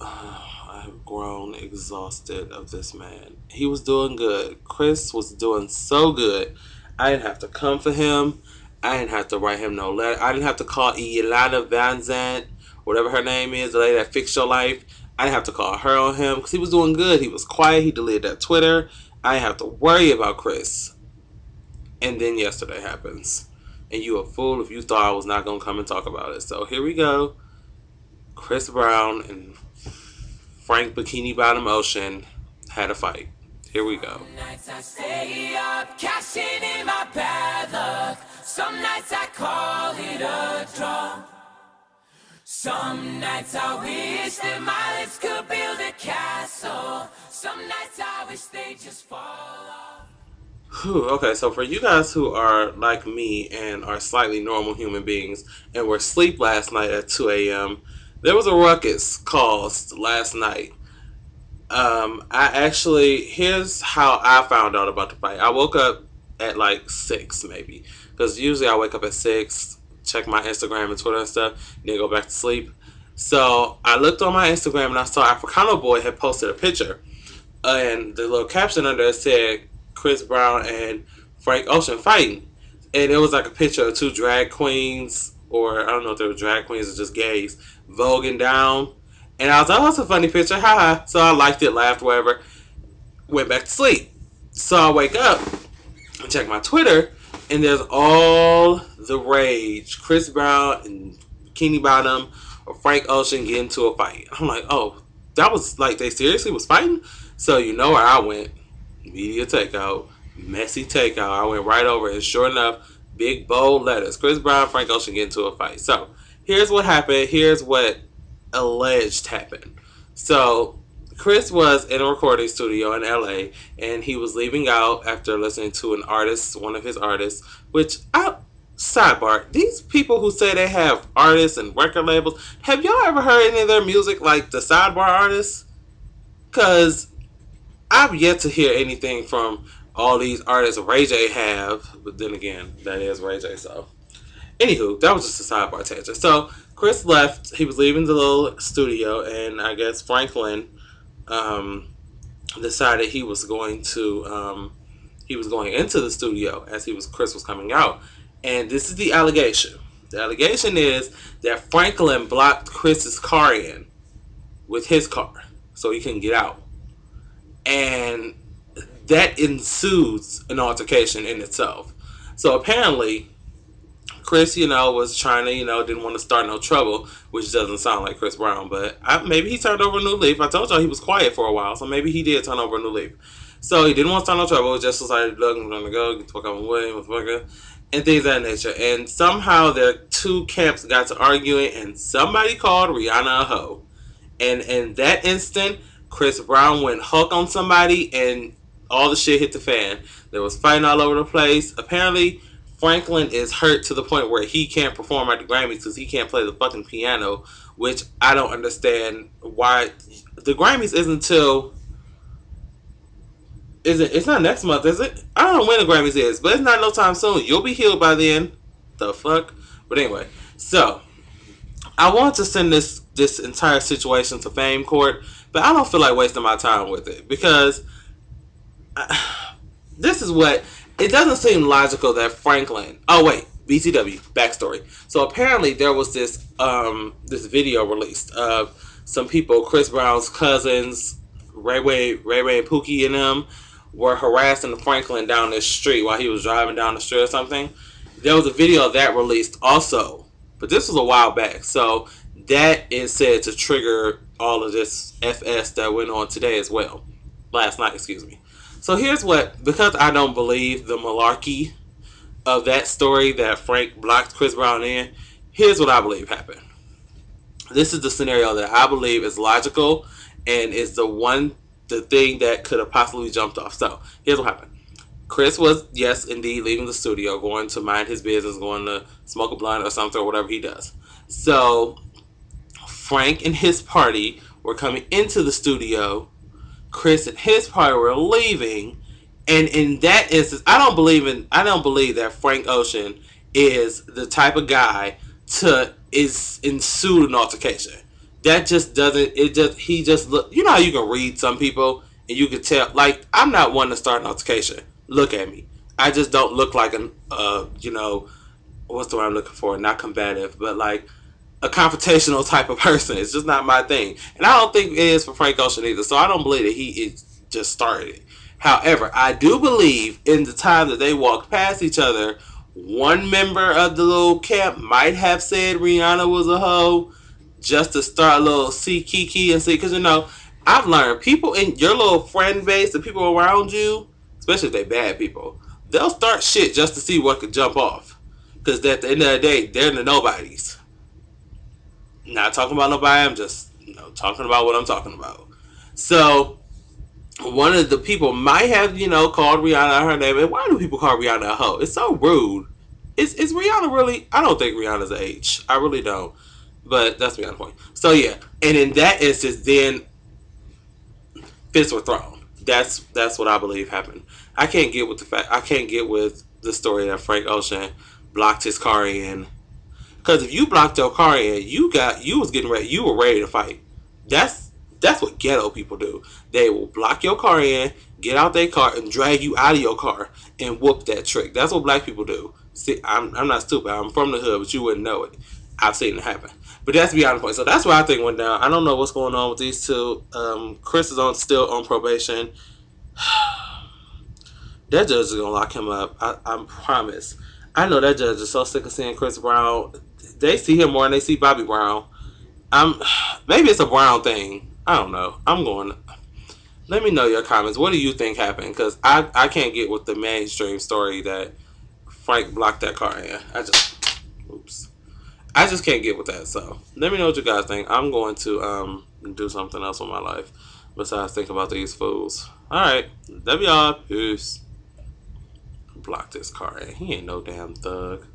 I've grown exhausted of this man. He was doing good. Chris was doing so good. I didn't have to come for him. I didn't have to write him no letter. I didn't have to call Yolanda Van Zant, whatever her name is, the lady that fixed your life. I didn't have to call her on him because he was doing good. He was quiet. He deleted that Twitter. I didn't have to worry about Chris. And then yesterday happens. And you a fool if you thought I was not going to come and talk about it. So here we go. Chris Brown and Frank Bikini Bottom Ocean had a fight. Here we go. Some nights I stay up, cashing in my bad luck. Some nights I call it a draw. Some nights I wish that my lips could build a castle. Some nights I wish they just fall off. Okay, so for you guys who are like me and are slightly normal human beings and were asleep last night at 2 a.m., there was a ruckus caused last night. Here's how I found out about the fight. I woke up at like 6 maybe, because usually I wake up at 6, check my Instagram and Twitter and stuff, and then go back to sleep. So I looked on my Instagram and I saw Africano Boy had posted a picture, and the little caption under it said Chris Brown and Frank Ocean fighting, and it was like a picture of two drag queens, or I don't know if they were drag queens or just gays, voguing down. And I was like, oh, that's a funny picture, haha. So I liked it, laughed, whatever, went back to sleep. So I wake up and check my Twitter, and there's all the rage. Chris Brown and Bikini Bottom or Frank Ocean get into a fight. I'm like, oh, that was like they seriously was fighting? So you know where I went. Media takeout, messy takeout. I went right over, and sure enough, big bold letters. Chris Brown, Frank Ocean get into a fight. So here's what happened. Here's what alleged happened. So Chris was in a recording studio in LA, and he was leaving out after listening to an artist, one of his artists, which I sidebar, these people who say they have artists and record labels, have y'all ever heard any of their music like the sidebar artists? Cause I've yet to hear anything from all these artists Ray J have, but then again, that is Ray J, so anywho, that was just a sidebar tangent. So Chris left. He was leaving the little studio, and I guess Franklin um, decided he was going into the studio as Chris was coming out. And this is the allegation. The allegation is that Franklin blocked Chris's car in with his car so he couldn't get out, and that ensues an altercation in itself. So apparently Chris, was trying to, didn't want to start no trouble, which doesn't sound like Chris Brown, but maybe he turned over a new leaf. I told y'all he was quiet for a while, so maybe he did turn over a new leaf. So he didn't want to start no trouble, just decided, look, I'm going to go, get the fuck out of my way, motherfucker, and things of that nature. And somehow their two camps got to arguing, and somebody called Rihanna a hoe. And in that instant, Chris Brown went Hulk on somebody, and all the shit hit the fan. There was fighting all over the place. Apparently, Franklin is hurt to the point where he can't perform at the Grammys because he can't play the fucking piano, which I don't understand why. The Grammys isn't until... It's not next month, is it? I don't know when the Grammys is, but it's not no time soon. You'll be healed by then. The fuck? But anyway, so I want to send this entire situation to Fame Court, but I don't feel like wasting my time with it because this is what it doesn't seem logical that Franklin. Oh wait, BTW backstory. So apparently there was this video released of some people, Chris Brown's cousins, Ray Ray and Pookie and them were harassing Franklin down this street while he was driving down the street or something. There was a video of that released also, but this was a while back. So that is said to trigger all of this FS that went on today as well. Last night, excuse me. So here's because I don't believe the malarkey of that story that Frank blocked Chris Brown in, here's what I believe happened. This is the scenario that I believe is logical and is the thing that could have possibly jumped off. So here's what happened. Chris was, yes, indeed, leaving the studio, going to mind his business, going to smoke a blunt or something or whatever he does. So Frank and his party were coming into the studio. Chris and his party were leaving, and in that instance, I don't believe that Frank Ocean is the type of guy to ensue an altercation. that just doesn't. It just he just look. You know how you can read some people and you can tell. Like I'm not one to start an altercation. Look at me. I just don't look like an what's the word I'm looking for? Not combative, but like a confrontational type of person. It's just not my thing, and I don't think it is for Frank Ocean either. So I don't believe that he is just started it. However, I do believe in the time that they walked past each other, one member of the little camp might have said Rihanna was a hoe just to start a little see Kiki and see, because I've learned people in your little friend base, the people around you, especially if they bad people, they'll start shit just to see what could jump off. Because at the end of the day, they're the nobodies. Not talking about nobody. I'm just talking about what I'm talking about. So one of the people might have called Rihanna her name. And why do people call Rihanna a hoe? It's so rude. Is Rihanna really? I don't think Rihanna's an H. I really don't. But that's beyond the point. So yeah, and in that instance, then fists were thrown. That's what I believe happened. I can't get with the fact. I can't get with the story that Frank Ocean blocked his car in. Because if you blocked your car in, you was getting ready. You were ready to fight. That's that's what ghetto people do. They will block your car in, get out their car, and drag you out of your car and whoop that trick. That's what black people do. See, I'm not stupid. I'm from the hood, but you wouldn't know it. I've seen it happen. But that's beyond the point. So that's why I think went down. I don't know what's going on with these two. Chris is still on probation. That judge is gonna lock him up. I promise. I know that judge is so sick of seeing Chris Brown. They see him more than they see Bobby Brown. I'm maybe it's a Brown thing. I don't know. I'm going. Let me know your comments. What do you think happened? Because I can't get with the mainstream story that Frank blocked that car in. Oops. I just can't get with that. So let me know what you guys think. I'm going to do something else with my life besides think about these fools. All right, love y'all. Peace. Block this car in. He ain't no damn thug.